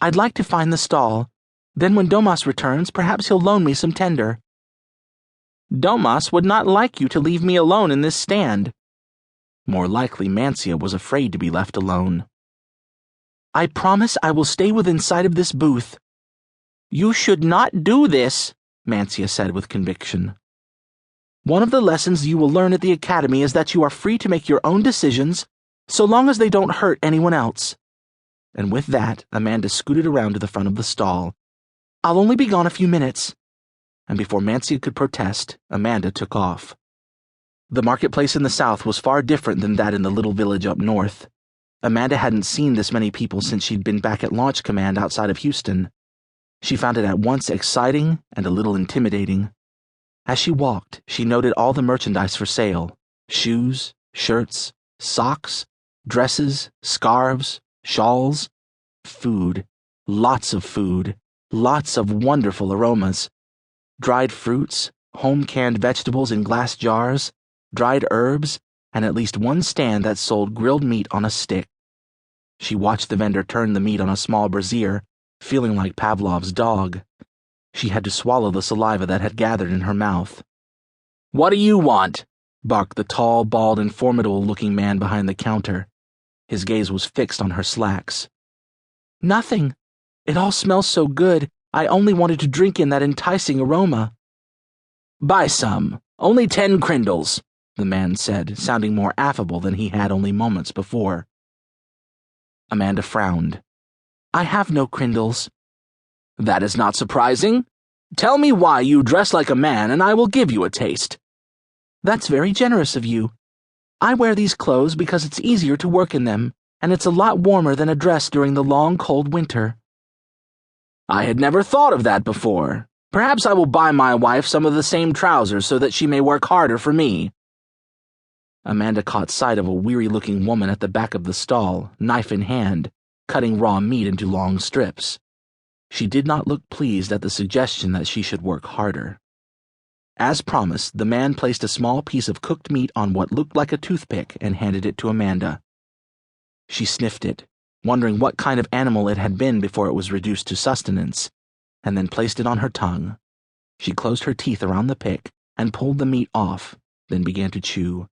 I'd like to find the stall. Then when Domas returns, perhaps he'll loan me some tender." "Domas would not like you to leave me alone in this stand." More likely Mancia was afraid to be left alone. "I promise I will stay within sight of this booth." "You should not do this," Mancia said with conviction. "One of the lessons you will learn at the academy is that you are free to make your own decisions, so long as they don't hurt anyone else." And with that, Amanda scooted around to the front of the stall. "I'll only be gone a few minutes." And before Mancia could protest, Amanda took off. The marketplace in the south was far different than that in the little village up north. Amanda hadn't seen this many people since she'd been back at Launch Command outside of Houston. She found it at once exciting and a little intimidating. As she walked, she noted all the merchandise for sale: shoes, shirts, socks, dresses, scarves, shawls, food, lots of wonderful aromas. Dried fruits, home-canned vegetables in glass jars, dried herbs, and at least one stand that sold grilled meat on a stick. She watched the vendor turn the meat on a small brazier, feeling like Pavlov's dog. She had to swallow the saliva that had gathered in her mouth. "What do you want?" barked the tall, bald, and formidable-looking man behind the counter. His gaze was fixed on her slacks. "Nothing. It all smells so good, I only wanted to drink in that enticing aroma." "Buy some. Only 10 crindles," the man said, sounding more affable than he had only moments before. Amanda frowned. "I have no crindles." "That is not surprising. Tell me why you dress like a man, and I will give you a taste." "That's very generous of you. I wear these clothes because it's easier to work in them, and it's a lot warmer than a dress during the long, cold winter." "I had never thought of that before. Perhaps I will buy my wife some of the same trousers so that she may work harder for me." Amanda caught sight of a weary-looking woman at the back of the stall, knife in hand, cutting raw meat into long strips. She did not look pleased at the suggestion that she should work harder. As promised, the man placed a small piece of cooked meat on what looked like a toothpick and handed it to Amanda. She sniffed it, wondering what kind of animal it had been before it was reduced to sustenance, and then placed it on her tongue. She closed her teeth around the pick and pulled the meat off, then began to chew.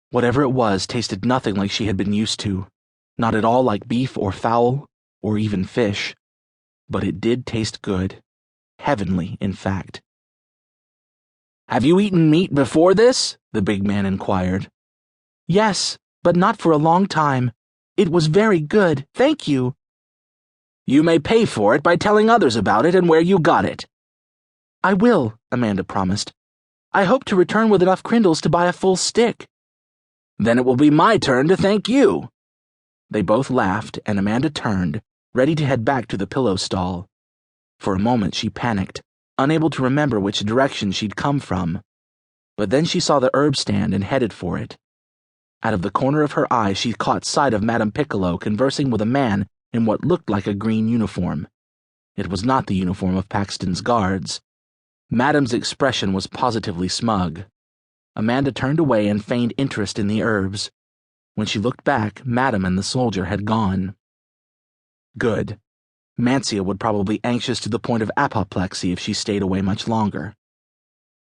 Whatever it was tasted nothing like she had been used to, not at all like beef or fowl, or even fish. But it did taste good. Heavenly, in fact. "Have you eaten meat before this?" the big man inquired. "Yes, but not for a long time. It was very good, thank you." "You may pay for it by telling others about it and where you got it." "I will," Amanda promised. "I hope to return with enough crindles to buy a full stick." "Then it will be my turn to thank you." They both laughed, and Amanda turned, ready to head back to the pillow stall. For a moment she panicked, unable to remember which direction she'd come from. But then she saw the herb stand and headed for it. Out of the corner of her eye she caught sight of Madame Piccolo conversing with a man in what looked like a green uniform. It was not the uniform of Paxton's guards. Madame's expression was positively smug. Amanda turned away and feigned interest in the herbs. When she looked back, Madame and the soldier had gone. Good. Mancia would probably be anxious to the point of apoplexy if she stayed away much longer.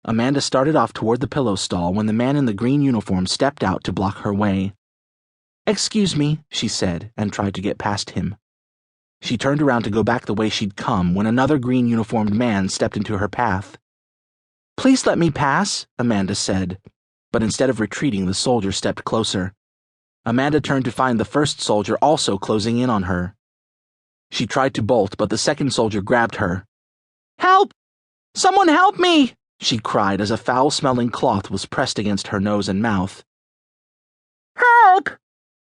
Amanda started off toward the pillow stall when the man in the green uniform stepped out to block her way. "Excuse me," she said, and tried to get past him. She turned around to go back the way she'd come when another green-uniformed man stepped into her path. "Please let me pass," Amanda said, but instead of retreating, the soldier stepped closer. Amanda turned to find the first soldier also closing in on her. She tried to bolt, but the second soldier grabbed her. "Help! Someone help me!" she cried as a foul-smelling cloth was pressed against her nose and mouth. "Help!"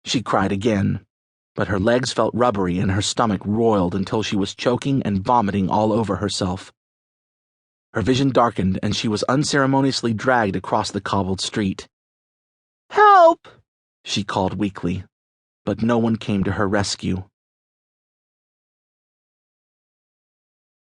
she cried again, but her legs felt rubbery and her stomach roiled until she was choking and vomiting all over herself. Her vision darkened and she was unceremoniously dragged across the cobbled street. "Help!" she called weakly, but no one came to her rescue.